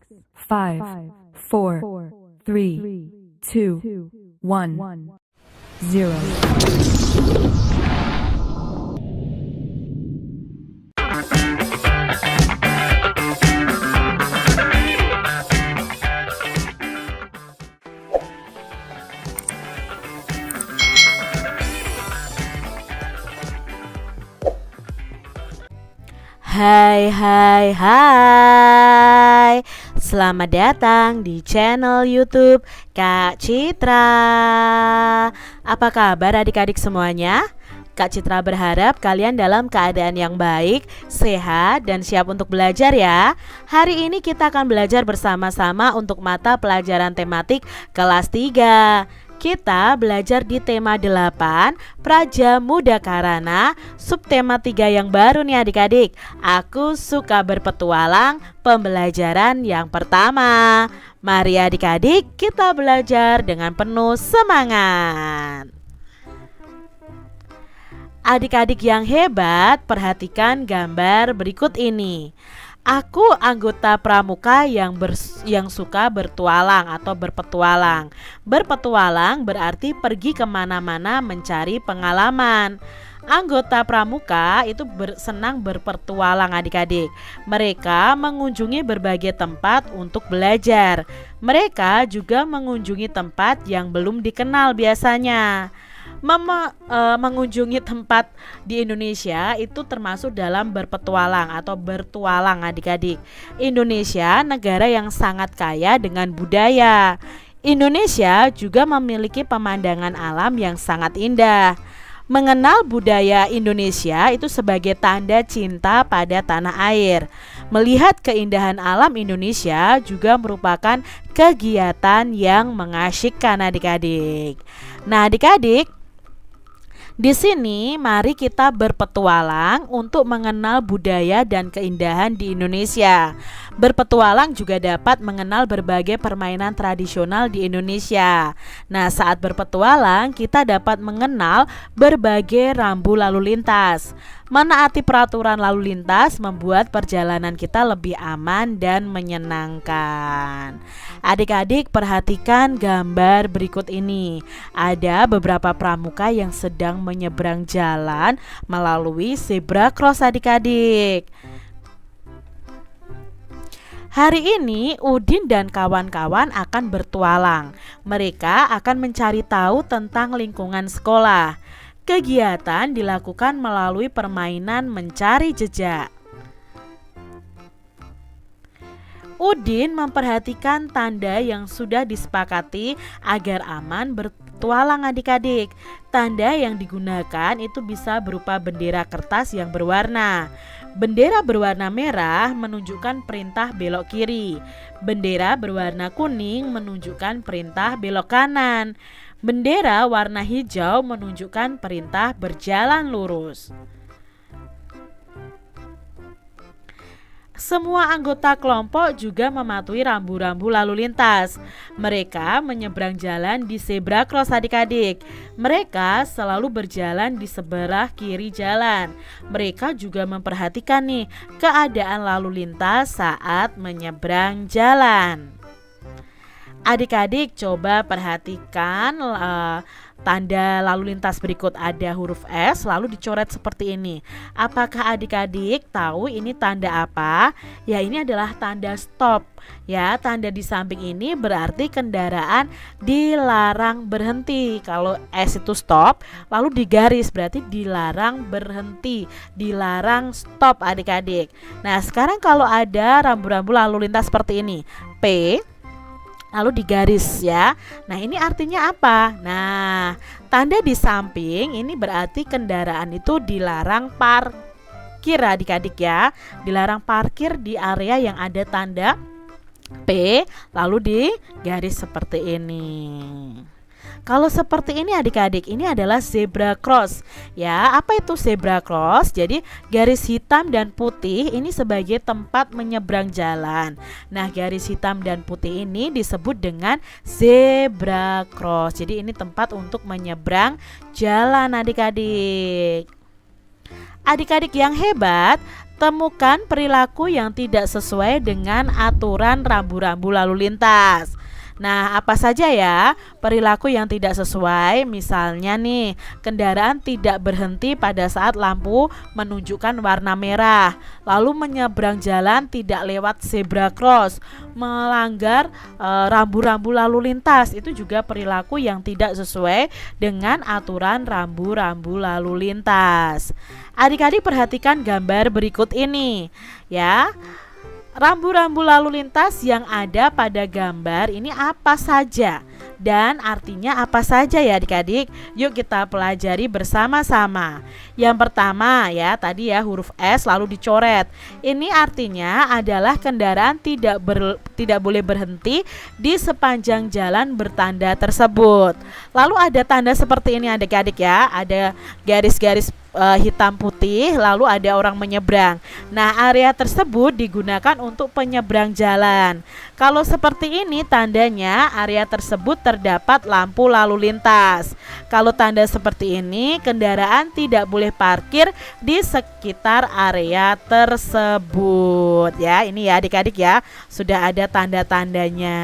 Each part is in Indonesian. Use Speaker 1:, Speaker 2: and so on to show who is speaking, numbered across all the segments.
Speaker 1: 5, 4, 3, 2, 1, 0.
Speaker 2: Hai. Selamat datang di channel YouTube Kak Citra. Apa kabar adik-adik semuanya? Kak Citra berharap kalian dalam keadaan yang baik, sehat, dan siap untuk belajar ya. Hari ini kita akan belajar bersama-sama untuk mata pelajaran tematik kelas 3. Kita belajar di tema 8, Praja Muda Karana, subtema 3 yang baru nih adik-adik. Aku suka berpetualang, pembelajaran yang pertama. Mari adik-adik kita belajar dengan penuh semangat. Adik-adik yang hebat, perhatikan gambar berikut ini. Aku anggota pramuka yang suka bertualang atau berpetualang. Berpetualang berarti pergi kemana-mana mencari pengalaman. Anggota pramuka itu senang berpetualang adik-adik. Mereka mengunjungi berbagai tempat untuk belajar. Mereka juga mengunjungi tempat yang belum dikenal biasanya. Mengunjungi tempat di Indonesia itu termasuk dalam berpetualang atau bertualang adik-adik. Indonesia negara yang sangat kaya dengan budaya. Indonesia juga memiliki pemandangan alam yang sangat indah. Mengenal budaya Indonesia itu sebagai tanda cinta pada tanah air. Melihat keindahan alam Indonesia juga merupakan kegiatan yang mengasyikkan adik-adik. Nah adik-adik, di sini mari kita berpetualang untuk mengenal budaya dan keindahan di Indonesia. Berpetualang juga dapat mengenal berbagai permainan tradisional di Indonesia. Nah, saat berpetualang kita dapat mengenal berbagai rambu lalu lintas. Menaati peraturan lalu lintas membuat perjalanan kita lebih aman dan menyenangkan. Adik-adik perhatikan gambar berikut ini. Ada beberapa pramuka yang sedang menyeberang jalan melalui zebra cross adik-adik. Hari ini Udin dan kawan-kawan akan bertualang. Mereka akan mencari tahu tentang lingkungan sekolah. Kegiatan dilakukan melalui permainan mencari jejak. Udin memperhatikan tanda yang sudah disepakati agar aman bertualang adik-adik. Tanda yang digunakan itu bisa berupa bendera kertas yang berwarna. Bendera berwarna merah menunjukkan perintah belok kiri. Bendera berwarna kuning menunjukkan perintah belok kanan. Bendera warna hijau menunjukkan perintah berjalan lurus. Semua anggota kelompok juga mematuhi rambu-rambu lalu lintas. Mereka menyeberang jalan di zebra cross adik-adik. Mereka selalu berjalan di sebelah kiri jalan. Mereka juga memperhatikan nih keadaan lalu lintas saat menyeberang jalan. Adik-adik coba perhatikan tanda lalu lintas berikut. Ada huruf S lalu dicoret seperti ini. Apakah adik-adik tahu ini tanda apa? Ya, ini adalah tanda stop. Ya, tanda di samping ini berarti kendaraan dilarang berhenti. Kalau S itu stop, lalu digaris berarti dilarang berhenti, dilarang stop adik-adik. Nah, sekarang kalau ada rambu-rambu lalu lintas seperti ini, P lalu digaris ya. Nah, ini artinya apa? Nah, tanda di samping ini berarti kendaraan itu dilarang parkir adik-adik ya. Dilarang parkir di area yang ada tanda P lalu digaris seperti ini. Kalau seperti ini adik-adik, ini adalah zebra cross. Ya, apa itu zebra cross? Jadi garis hitam dan putih ini sebagai tempat menyeberang jalan. Nah, garis hitam dan putih ini disebut dengan zebra cross. Jadi ini tempat untuk menyeberang jalan adik-adik. Adik-adik yang hebat, Temukan perilaku yang tidak sesuai dengan aturan rambu-rambu lalu lintas. Nah, apa saja ya perilaku yang tidak sesuai? Misalnya nih, kendaraan tidak berhenti pada saat lampu menunjukkan warna merah, lalu menyeberang jalan tidak lewat zebra cross, melanggar rambu-rambu lalu lintas. Itu juga perilaku yang tidak sesuai dengan aturan rambu-rambu lalu lintas. Adik-adik perhatikan gambar berikut ini ya. Rambu-rambu lalu lintas yang ada pada gambar ini apa saja dan artinya apa saja ya adik-adik? Yuk kita pelajari bersama-sama. Yang pertama ya, tadi ya huruf S lalu dicoret. Ini artinya adalah kendaraan tidak boleh berhenti di sepanjang jalan bertanda tersebut. Lalu ada tanda seperti ini adik-adik ya, ada garis-garis hitam putih, lalu ada orang menyeberang. Nah, area tersebut digunakan untuk penyeberang jalan. Kalau seperti ini tandanya area tersebut terdapat lampu lalu lintas. Kalau tanda seperti ini, kendaraan tidak boleh parkir di sekitar area tersebut. Ya, ini ya adik-adik ya, sudah ada tanda-tandanya.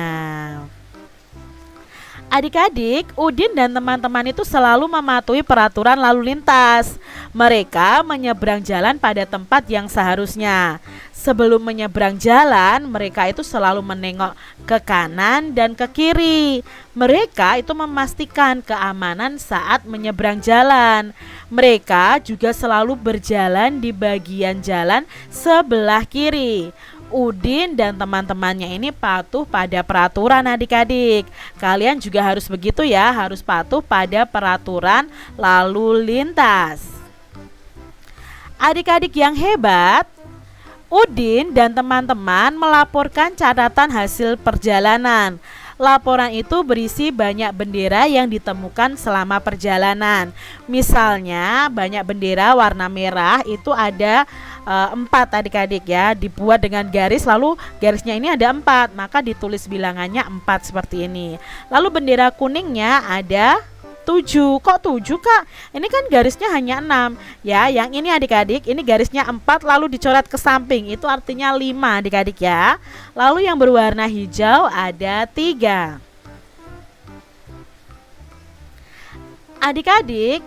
Speaker 2: Adik-adik, Udin dan teman-teman itu selalu mematuhi peraturan lalu lintas. Mereka menyeberang jalan pada tempat yang seharusnya. Sebelum menyeberang jalan, mereka itu selalu menengok ke kanan dan ke kiri. Mereka itu memastikan keamanan saat menyeberang jalan. Mereka juga selalu berjalan di bagian jalan sebelah kiri. Udin dan teman-temannya ini patuh pada peraturan adik-adik. Kalian juga harus begitu ya, harus patuh pada peraturan lalu lintas. Adik-adik yang hebat, Udin dan teman-teman melaporkan catatan hasil perjalanan. Laporan itu berisi banyak bendera yang ditemukan selama perjalanan. Misalnya banyak bendera warna merah itu ada 4 adik-adik ya, dibuat dengan garis, lalu garisnya ini ada 4, maka ditulis bilangannya 4 seperti ini. Lalu bendera kuningnya ada 7. Kok 7 Kak? Ini kan garisnya hanya 6 ya. Yang ini adik-adik, ini garisnya 4 lalu dicoret ke samping, itu artinya 5 adik-adik ya. Lalu yang berwarna hijau ada 3. Adik-adik,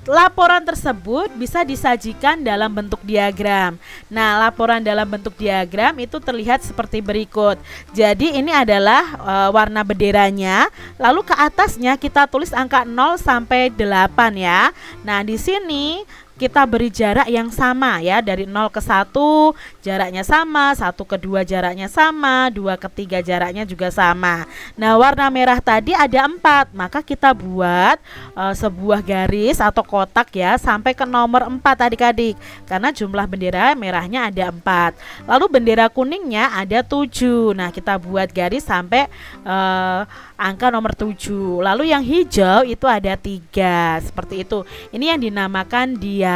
Speaker 2: laporan tersebut bisa disajikan dalam bentuk diagram. Nah, laporan dalam bentuk diagram itu terlihat seperti berikut. Jadi ini adalah warna benderanya. Lalu ke atasnya kita tulis angka 0 sampai 8 ya. Nah, di sini kita beri jarak yang sama ya, dari 0 ke 1 jaraknya sama, 1 ke 2 jaraknya sama, 2 ke 3 jaraknya juga sama. Nah, warna merah tadi ada 4, maka kita buat sebuah garis atau kotak ya sampai ke nomor 4 adik-adik, karena jumlah bendera merahnya ada 4. Lalu bendera kuningnya ada 7. Nah, kita buat garis sampai angka nomor 7. Lalu yang hijau itu ada 3. Seperti itu. Ini yang dinamakan diagram.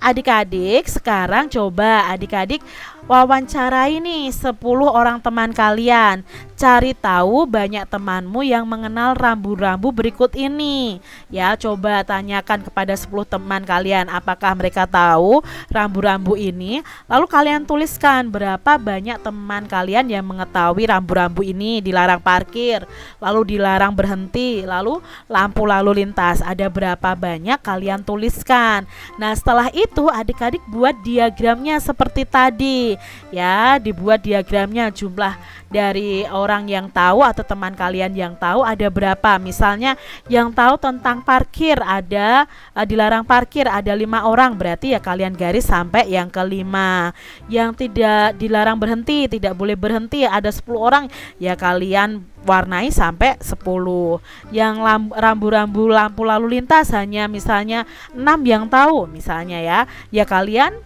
Speaker 2: Adik-adik, sekarang coba adik-adik wawancarai nih 10 orang teman kalian. Cari tahu banyak temanmu yang mengenal rambu-rambu berikut ini. Ya, coba tanyakan kepada 10 teman kalian apakah mereka tahu rambu-rambu ini. Lalu kalian tuliskan berapa banyak teman kalian yang mengetahui rambu-rambu ini. Dilarang parkir, lalu dilarang berhenti, lalu lampu lalu lintas. Ada berapa banyak kalian tuliskan. Nah, setelah itu adik-adik buat diagramnya seperti tadi. Ya, dibuat diagramnya jumlah dari orang yang tahu atau teman kalian yang tahu ada berapa. Misalnya yang tahu tentang parkir ada dilarang parkir ada 5 orang, berarti ya kalian garis sampai yang kelima. Yang tidak dilarang berhenti, tidak boleh berhenti ada 10 orang, ya kalian warnai sampai 10. Yang rambu-rambu lampu lalu lintas hanya misalnya 6 yang tahu misalnya ya, ya kalian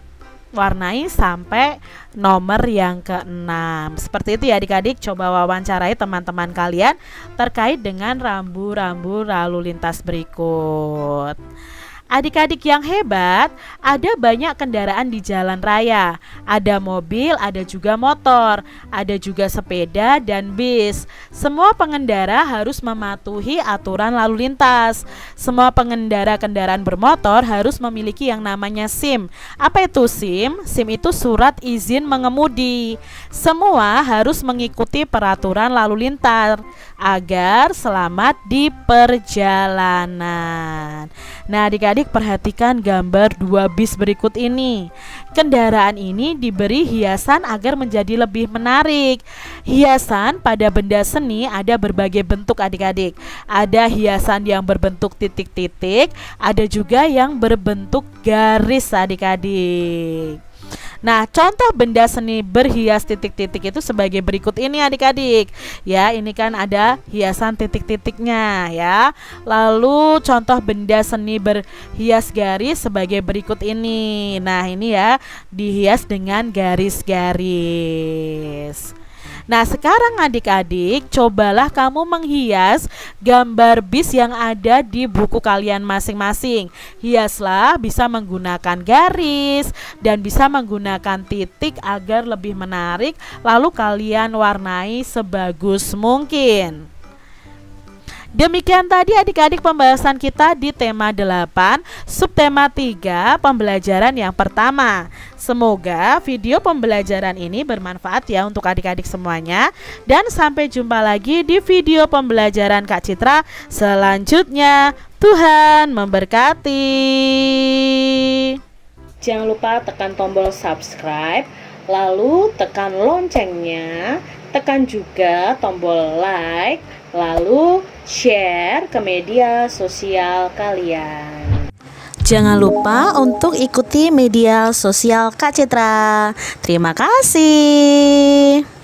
Speaker 2: warnai sampai nomor yang ke-6. Seperti itu ya adik-adik, coba wawancarai teman-teman kalian terkait dengan rambu-rambu lalu lintas berikut. Adik-adik yang hebat, ada banyak kendaraan di jalan raya. Ada mobil, ada juga motor, ada juga sepeda dan bis. Semua pengendara harus mematuhi aturan lalu lintas. Semua pengendara kendaraan bermotor harus memiliki yang namanya SIM. Apa itu SIM? SIM itu surat izin mengemudi. Semua harus mengikuti peraturan lalu lintas agar selamat di perjalanan. Nah, adik-adik perhatikan gambar 2 bis berikut ini. Kendaraan ini diberi hiasan agar menjadi lebih menarik. Hiasan pada benda seni ada berbagai bentuk adik-adik. Ada hiasan yang berbentuk titik-titik, ada juga yang berbentuk garis adik-adik. Nah, contoh benda seni berhias titik-titik itu sebagai berikut ini adik-adik. Ya, ini kan ada hiasan titik-titiknya ya. Lalu contoh benda seni berhias garis sebagai berikut ini. Nah, ini ya dihias dengan garis-garis. Nah, sekarang adik-adik, cobalah kamu menghias gambar bis yang ada di buku kalian masing-masing. Hiaslah bisa menggunakan garis dan bisa menggunakan titik agar lebih menarik. Lalu kalian warnai sebagus mungkin. Demikian tadi adik-adik pembahasan kita di tema 8, subtema 3, pembelajaran yang pertama. Semoga video pembelajaran ini bermanfaat ya untuk adik-adik semuanya. Dan sampai jumpa lagi di video pembelajaran Kak Citra selanjutnya. Tuhan memberkati. Jangan lupa tekan tombol subscribe, lalu tekan loncengnya, tekan juga tombol like, lalu share ke media sosial kalian.
Speaker 3: Jangan lupa untuk ikuti media sosial Kak Citra. Terima kasih.